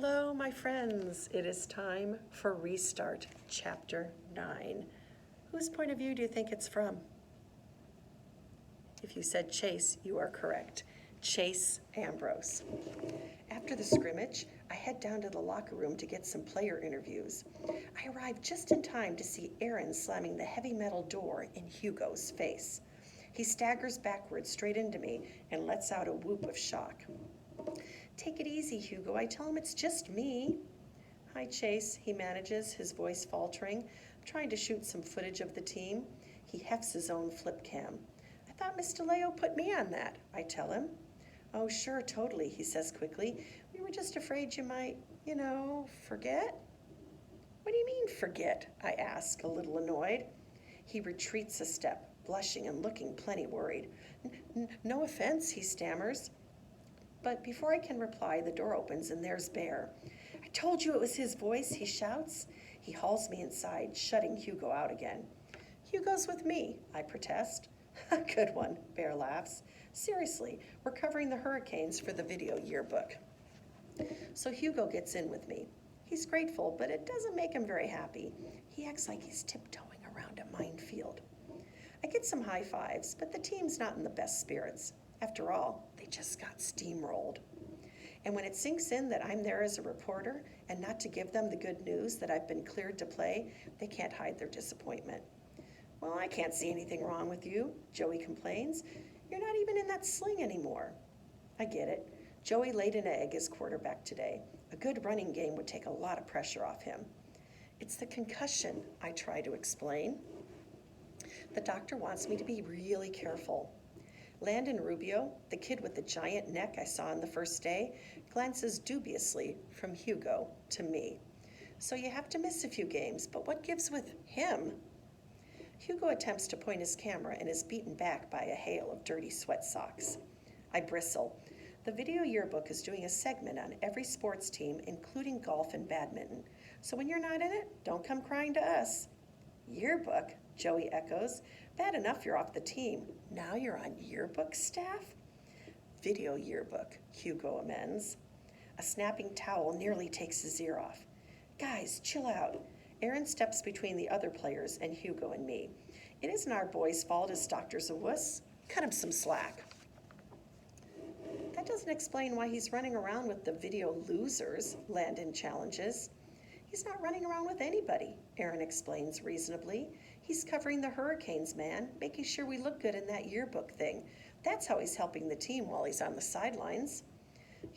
Hello, my friends. It is time for Restart, Chapter 9. Whose point of view do you think it's from? If you said Chase, you are correct. Chase Ambrose. After the scrimmage, I head down to the locker room to get some player interviews. I arrive just in time to see Aaron slamming the heavy metal door in Hugo's face. He staggers backwards straight into me and lets out a whoop of shock. "Take it easy, Hugo. I tell him it's just me." "Hi, Chase," he manages, his voice faltering. I'm trying to shoot some footage of the team. He hefts his own flip cam. "I thought Miss DeLeo put me on that," I tell him. "Oh, sure, totally," he says quickly. "We were just afraid you might, forget." "What do you mean, forget?" I ask, a little annoyed. He retreats a step, blushing and looking plenty worried. No offense," he stammers. But before I can reply, the door opens and there's Bear. "I told you it was his voice," he shouts. He hauls me inside, shutting Hugo out again. "Hugo's with me," I protest. "Good one," Bear laughs. "Seriously, we're covering the Hurricanes for the video yearbook." So Hugo gets in with me. He's grateful, but it doesn't make him very happy. He acts like he's tiptoeing around a minefield. I get some high fives, but the team's not in the best spirits. After all, they just got steamrolled. And when it sinks in that I'm there as a reporter and not to give them the good news that I've been cleared to play, they can't hide their disappointment. "Well, I can't see anything wrong with you," Joey complains. "You're not even in that sling anymore." I get it. Joey laid an egg as quarterback today. A good running game would take a lot of pressure off him. "It's the concussion," I try to explain. "The doctor wants me to be really careful." Landon Rubio, the kid with the giant neck I saw on the first day, glances dubiously from Hugo to me. "So you have to miss a few games, but what gives with him?" Hugo attempts to point his camera and is beaten back by a hail of dirty sweat socks. I bristle. The video yearbook is doing a segment on every sports team, including golf and badminton. So when you're not in it, don't come crying to us. "Yearbook?" Joey echoes. "Bad enough you're off the team. Now you're on yearbook staff?" "Video yearbook," Hugo amends. A snapping towel nearly takes his ear off. "Guys, chill out." Aaron steps between the other players and Hugo and me. "It isn't our boy's fault his doctor's a wuss. Cut him some slack." "That doesn't explain why he's running around with the video losers," Landon challenges. "He's not running around with anybody," Aaron explains reasonably. "He's covering the Hurricanes, man, making sure we look good in that yearbook thing. That's how he's helping the team while he's on the sidelines."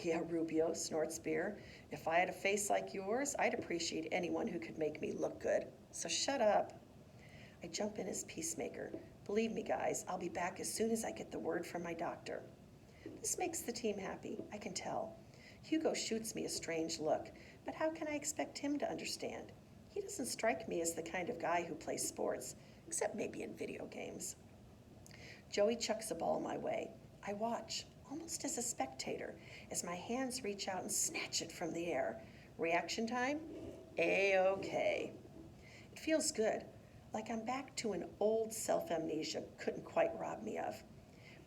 "Yeah, Rubio," snorts Beer. "If I had a face like yours, I'd appreciate anyone who could make me look good. So shut up." I jump in as peacemaker. "Believe me, guys, I'll be back as soon as I get the word from my doctor." This makes the team happy, I can tell. Hugo shoots me a strange look, but how can I expect him to understand? He doesn't strike me as the kind of guy who plays sports, except maybe in video games. Joey chucks a ball my way. I watch, almost as a spectator, as my hands reach out and snatch it from the air. Reaction time? A-okay. It feels good, like I'm back to an old self-amnesia couldn't quite rob me of.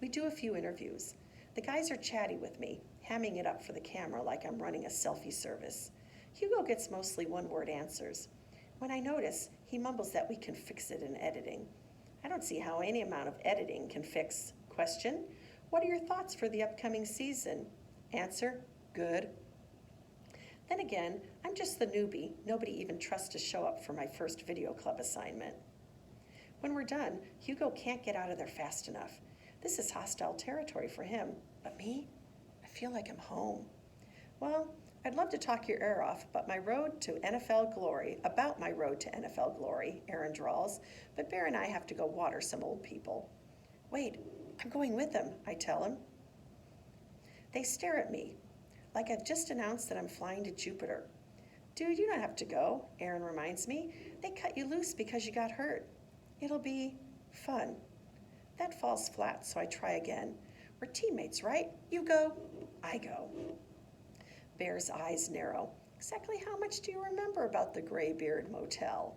We do a few interviews. The guys are chatty with me, hamming it up for the camera like I'm running a selfie service. Hugo gets mostly one-word answers. When I notice, he mumbles that we can fix it in editing. I don't see how any amount of editing can fix. Question: what are your thoughts for the upcoming season? Answer: good. Then again, I'm just the newbie. Nobody even trusts to show up for my first video club assignment. When we're done, Hugo can't get out of there fast enough. This is hostile territory for him, but me? I feel like I'm home. "Well, I'd love to talk your ear off, about my road to NFL glory, Aaron drawls, but Bear and I have to go water some old people." "Wait, I'm going with them," I tell him. They stare at me, like I've just announced that I'm flying to Jupiter. "Dude, you don't have to go," Aaron reminds me. "They cut you loose because you got hurt. It'll be fun." That falls flat, so I try again. "We're teammates, right? You go, I go." Bear's eyes narrow. "Exactly how much do you remember about the Graybeard Motel?"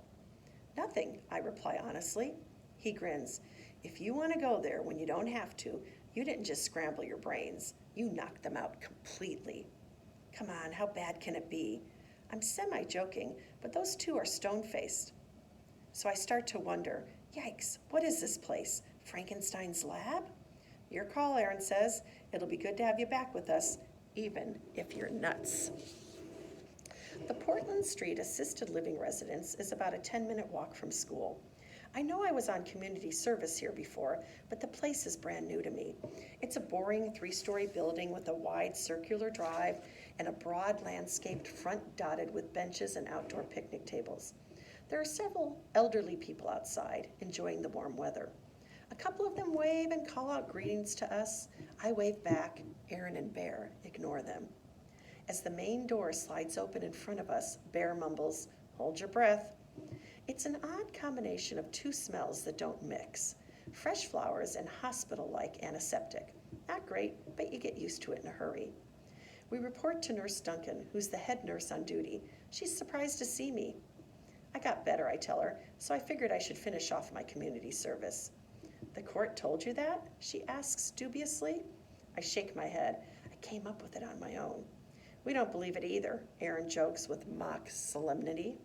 "Nothing," I reply honestly. He grins. "If you want to go there when you don't have to, you didn't just scramble your brains. You knocked them out completely." Come on, how bad can it be? I'm semi-joking, but those two are stone-faced. So I start to wonder, yikes, what is this place? Frankenstein's lab? Your call, Aaron says. It'll be good to have you back with us, even if you're nuts. The Portland Street Assisted Living Residence is about a 10-minute walk from school. I know I was on community service here before, but the place is brand new to me. It's a boring 3-story building with a wide circular drive and a broad landscaped front dotted with benches and outdoor picnic tables. There are several elderly people outside, enjoying the warm weather. A couple of them wave and call out greetings to us. I wave back. Aaron and Bear ignore them. As the main door slides open in front of us, Bear mumbles, "Hold your breath." It's an odd combination of two smells that don't mix. Fresh flowers and hospital-like antiseptic. Not great, but you get used to it in a hurry. We report to Nurse Duncan, who's the head nurse on duty. She's surprised to see me. I got better, I tell her, so I figured I should finish off my community service. The court told you that? She asks dubiously. I shake my head. I came up with it on my own. We don't believe it either, Aaron jokes with mock solemnity.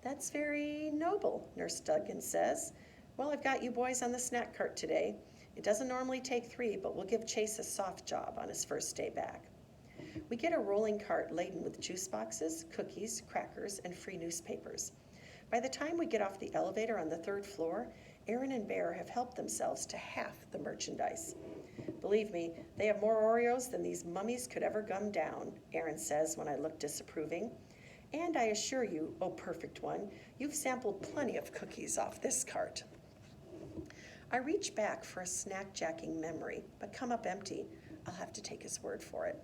That's very noble, Nurse Duncan says. Well, I've got you boys on the snack cart today. It doesn't normally take 3, but we'll give Chase a soft job on his first day back. We get a rolling cart laden with juice boxes, cookies, crackers, and free newspapers. By the time we get off the elevator on the 3rd floor, Aaron and Bear have helped themselves to half the merchandise. Believe me, they have more Oreos than these mummies could ever gum down, Aaron says when I look disapproving. And I assure you, oh perfect one, you've sampled plenty of cookies off this cart. I reach back for a snack-jacking memory, but come up empty. I'll have to take his word for it.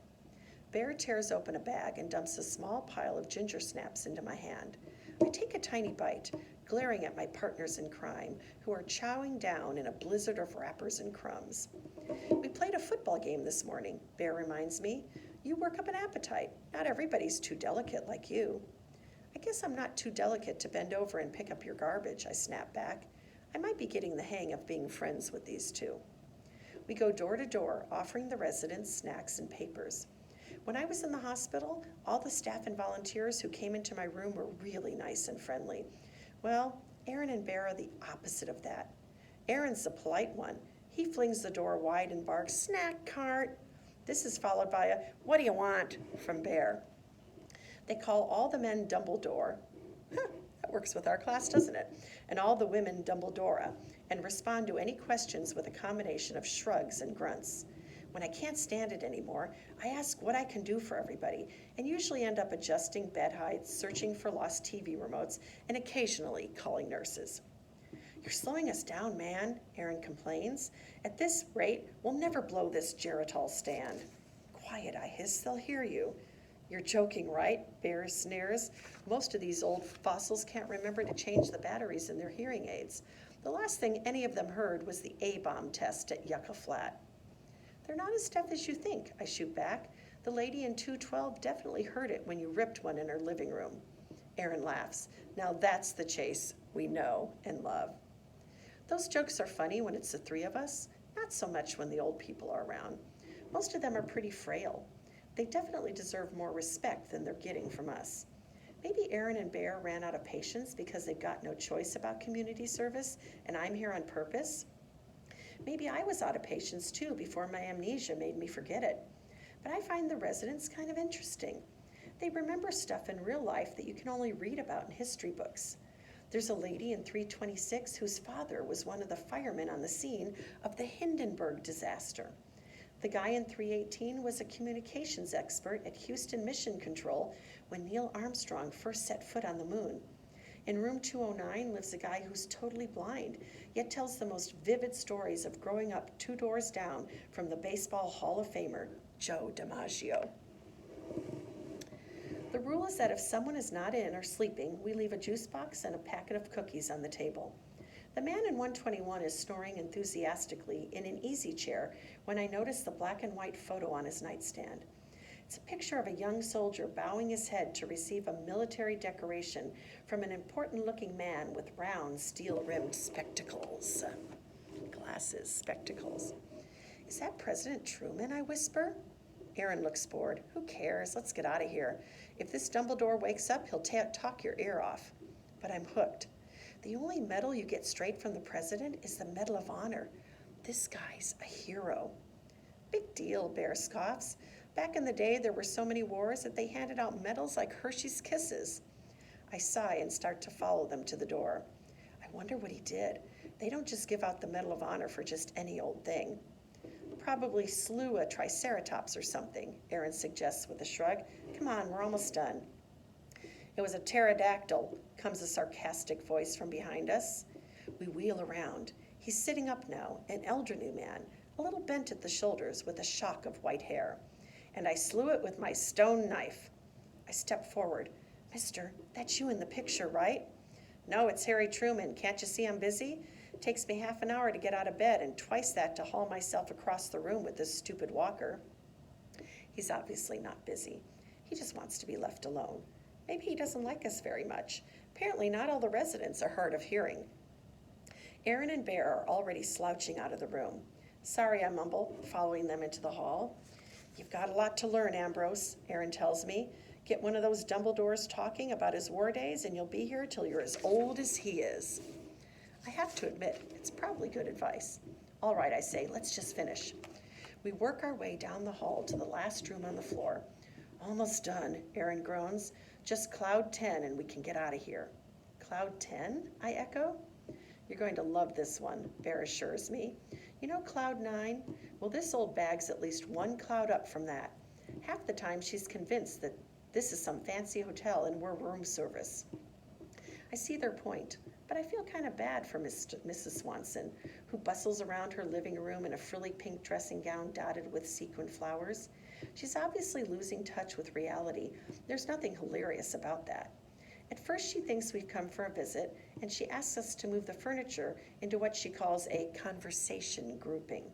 Bear tears open a bag and dumps a small pile of ginger snaps into my hand. I take a tiny bite, glaring at my partners in crime, who are chowing down in a blizzard of wrappers and crumbs. We played a football game this morning, Bear reminds me. You work up an appetite. Not everybody's too delicate like you. I guess I'm not too delicate to bend over and pick up your garbage, I snap back. I might be getting the hang of being friends with these two. We go door to door, offering the residents snacks and papers. When I was in the hospital, all the staff and volunteers who came into my room were really nice and friendly. Well, Aaron and Bear are the opposite of that. Aaron's the polite one. He flings the door wide and barks, "Snack cart!" This is followed by a "What do you want?" from Bear. They call all the men Dumbledore. That works with our class, doesn't it? And all the women Dumbledora, and respond to any questions with a combination of shrugs and grunts. When I can't stand it anymore, I ask what I can do for everybody, and usually end up adjusting bed heights, searching for lost TV remotes, and occasionally calling nurses. You're slowing us down, man, Aaron complains. At this rate, we'll never blow this Geritol stand. Quiet, I hiss, they'll hear you. You're joking, right? Bear sneers. Most of these old fossils can't remember to change the batteries in their hearing aids. The last thing any of them heard was the A-bomb test at Yucca Flat. They're not as deaf as you think, I shoot back. The lady in 212 definitely heard it when you ripped one in her living room. Aaron laughs. Now that's the Chase we know and love. Those jokes are funny when it's the 3 of us, not so much when the old people are around. Most of them are pretty frail. They definitely deserve more respect than they're getting from us. Maybe Aaron and Bear ran out of patience because they've got no choice about community service, and I'm here on purpose. Maybe I was out of patience too before my amnesia made me forget it. But I find the residents kind of interesting. They remember stuff in real life that you can only read about in history books. There's a lady in 326 whose father was one of the firemen on the scene of the Hindenburg disaster. The guy in 318 was a communications expert at Houston Mission Control when Neil Armstrong first set foot on the moon. In room 209 lives a guy who's totally blind, yet tells the most vivid stories of growing up 2 doors down from the Baseball Hall of Famer, Joe DiMaggio. The rule is that if someone is not in or sleeping, we leave a juice box and a packet of cookies on the table. The man in 121 is snoring enthusiastically in an easy chair when I notice the black and white photo on his nightstand. It's a picture of a young soldier bowing his head to receive a military decoration from an important-looking man with round, steel-rimmed spectacles. Glasses, spectacles. Is that President Truman, I whisper? Aaron looks bored. Who cares? Let's get out of here. If this Dumbledore wakes up, he'll talk your ear off. But I'm hooked. The only medal you get straight from the president is the Medal of Honor. This guy's a hero. Big deal, Bear scoffs. Back in the day, there were so many wars that they handed out medals like Hershey's Kisses. I sigh and start to follow them to the door. I wonder what he did. They don't just give out the Medal of Honor for just any old thing. Probably slew a triceratops or something, Aaron suggests with a shrug. Come on, we're almost done. It was a pterodactyl, comes a sarcastic voice from behind us. We wheel around. He's sitting up now, an elderly man, a little bent at the shoulders with a shock of white hair. And I slew it with my stone knife. I step forward. Mister, that's you in the picture, right? No, it's Harry Truman. Can't you see I'm busy? Takes me half an hour to get out of bed and twice that to haul myself across the room with this stupid walker. He's obviously not busy. He just wants to be left alone. Maybe he doesn't like us very much. Apparently not all the residents are hard of hearing. Aaron and Bear are already slouching out of the room. Sorry, I mumble, following them into the hall. You've got a lot to learn, Ambrose, Aaron tells me. Get one of those Dumbledores talking about his war days and you'll be here till you're as old as he is. I have to admit, it's probably good advice. All right, I say, let's just finish. We work our way down the hall to the last room on the floor. Almost done, Aaron groans. Just Cloud 10 and we can get out of here. Cloud 10? I echo. You're going to love this one, Bear assures me. You know Cloud 9? Well, this old bag's at least one cloud up from that. Half the time she's convinced that this is some fancy hotel and we're room service. I see their point, but I feel kind of bad for Mrs. Swanson, who bustles around her living room in a frilly pink dressing gown dotted with sequin flowers. She's obviously losing touch with reality. There's nothing hilarious about that. At first she thinks we've come for a visit, and she asks us to move the furniture into what she calls a conversation grouping.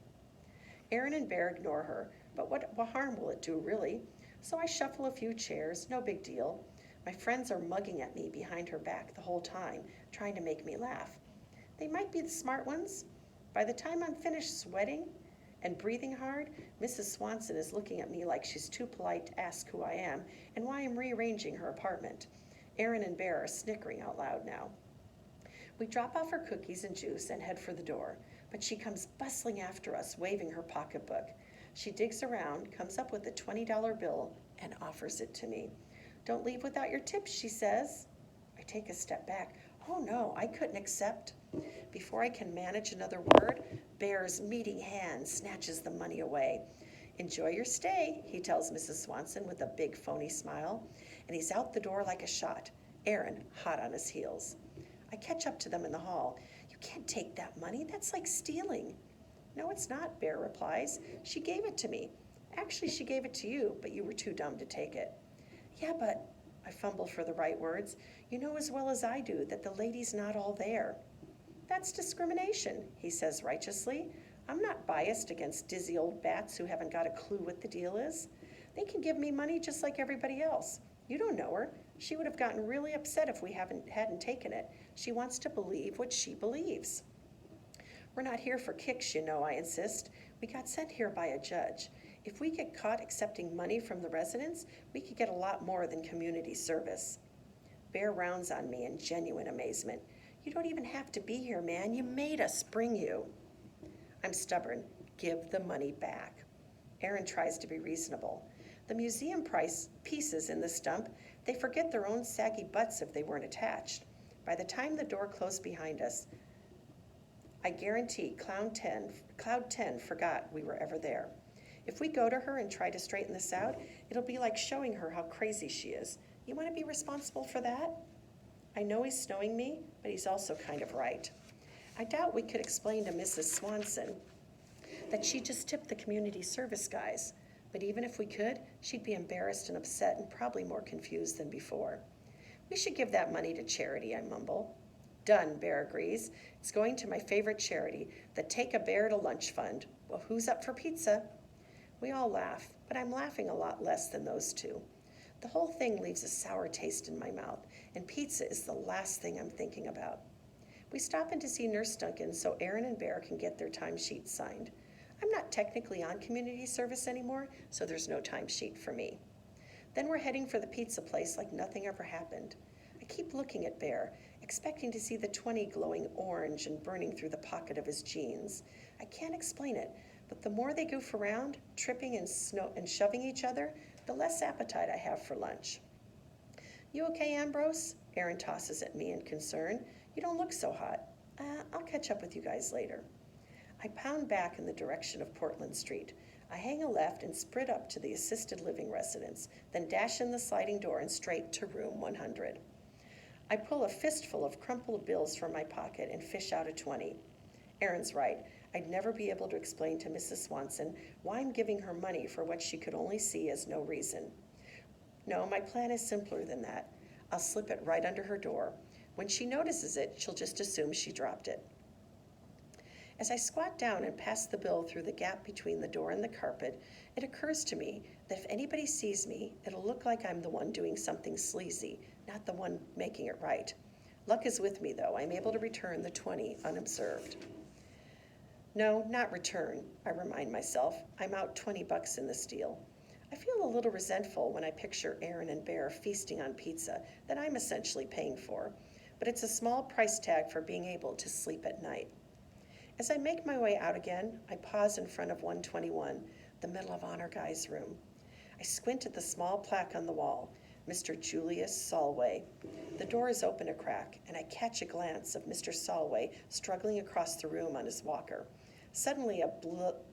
Aaron and Bear ignore her, but what harm will it do, really? So I shuffle a few chairs, no big deal. My friends are mugging at me behind her back the whole time, trying to make me laugh. They might be the smart ones. By the time I'm finished sweating and breathing hard, Mrs. Swanson is looking at me like she's too polite to ask who I am and why I'm rearranging her apartment. Aaron and Bear are snickering out loud now. We drop off her cookies and juice and head for the door, but she comes bustling after us, waving her pocketbook. She digs around, comes up with a $20 bill, and offers it to me. Don't leave without your tips, she says. I take a step back. Oh no, I couldn't accept. Before I can manage another word, Bear's meaty hand snatches the money away. Enjoy your stay, he tells Mrs. Swanson with a big phony smile, and he's out the door like a shot, Aaron hot on his heels. I catch up to them in the hall. You can't take that money, that's like stealing. No, it's not, Bear replies. She gave it to me. Actually, she gave it to you, but you were too dumb to take it. Yeah, but, I fumble for the right words, you know as well as I do that the lady's not all there. That's discrimination, he says righteously. I'm not biased against dizzy old bats who haven't got a clue what the deal is. They can give me money just like everybody else. You don't know her. She would have gotten really upset if we hadn't taken it. She wants to believe what she believes. We're not here for kicks, you know, I insist. We got sent here by a judge. If we get caught accepting money from the residents, we could get a lot more than community service. Bear rounds on me in genuine amazement. You don't even have to be here, man. You made us bring you. I'm stubborn. Give the money back. Aaron tries to be reasonable. The museum pieces in this dump, they forget their own saggy butts if they weren't attached. By the time the door closed behind us, I guarantee Cloud 10 forgot we were ever there. If we go to her and try to straighten this out, it'll be like showing her how crazy she is. You want to be responsible for that? I know he's snowing me, but he's also kind of right. I doubt we could explain to Mrs. Swanson that she just tipped the community service guys. But even if we could, she'd be embarrassed and upset and probably more confused than before. We should give that money to charity, I mumble. Done, Bear agrees. It's going to my favorite charity, the Take a Bear to Lunch Fund. Well, who's up for pizza? We all laugh, but I'm laughing a lot less than those two. The whole thing leaves a sour taste in my mouth, and pizza is the last thing I'm thinking about. We stop in to see Nurse Duncan so Aaron and Bear can get their timesheets signed. I'm not technically on community service anymore, so there's no timesheet for me. Then we're heading for the pizza place like nothing ever happened. I keep looking at Bear, expecting to see the 20 glowing orange and burning through the pocket of his jeans. I can't explain it, but the more they goof around, tripping and shoving each other, the less appetite I have for lunch. You okay, Ambrose? Aaron tosses at me in concern. You don't look so hot. I'll catch up with you guys later. I pound back in the direction of Portland Street. I hang a left and sprint up to the assisted living residence, then dash in the sliding door and straight to room 100. I pull a fistful of crumpled bills from my pocket and fish out a 20. Aaron's right. I'd never be able to explain to Mrs. Swanson why I'm giving her money for what she could only see as no reason. No, my plan is simpler than that. I'll slip it right under her door. When she notices it, she'll just assume she dropped it. As I squat down and pass the bill through the gap between the door and the carpet, it occurs to me that if anybody sees me, it'll look like I'm the one doing something sleazy, not the one making it right. Luck is with me, though. I'm able to return the 20 unobserved. No, not return, I remind myself. I'm out $20 in this deal. I feel a little resentful when I picture Aaron and Bear feasting on pizza that I'm essentially paying for, but it's a small price tag for being able to sleep at night. As I make my way out again, I pause in front of 121, the Medal of Honor guy's room. I squint at the small plaque on the wall, Mr. Julius Solway. The door is open a crack, and I catch a glance of Mr. Solway struggling across the room on his walker. Suddenly, a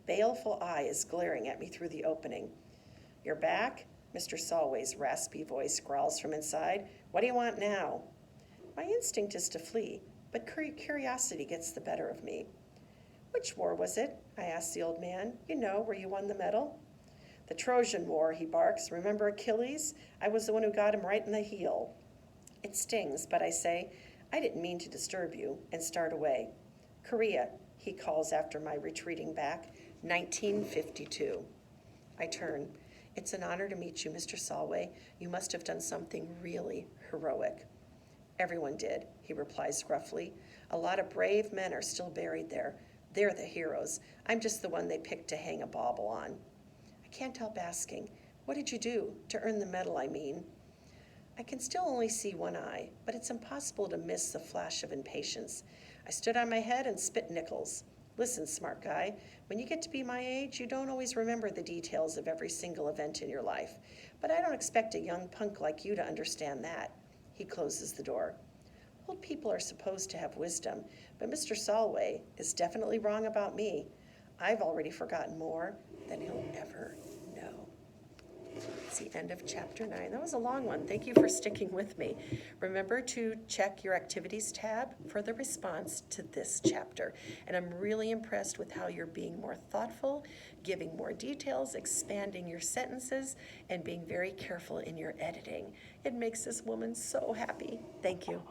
baleful eye is glaring at me through the opening. You're back? Mr. Solway's raspy voice growls from inside. What do you want now? My instinct is to flee, but curiosity gets the better of me. Which war was it? I asked the old man. You know, where you won the medal? The Trojan War, he barks. Remember Achilles? I was the one who got him right in the heel. It stings, but I say, I didn't mean to disturb you, and start away. Korea, he calls after my retreating back. 1952. I turn. It's an honor to meet you, Mr. Solway. You must have done something really heroic. Everyone did, he replies gruffly. A lot of brave men are still buried there. They're the heroes. I'm just the one they picked to hang a bauble on. I can't help asking, what did you do? To earn the medal, I mean. I can still only see one eye, but it's impossible to miss the flash of impatience. I stood on my head and spit nickels. Listen, smart guy, when you get to be my age, you don't always remember the details of every single event in your life. But I don't expect a young punk like you to understand that. He closes the door. Old people are supposed to have wisdom, but Mr. Solway is definitely wrong about me. I've already forgotten more than he'll ever know. It's the end of chapter 9. That was a long one. Thank you for sticking with me. Remember to check your activities tab for the response to this chapter. And I'm really impressed with how you're being more thoughtful, giving more details, expanding your sentences, and being very careful in your editing. It makes this woman so happy. Thank you.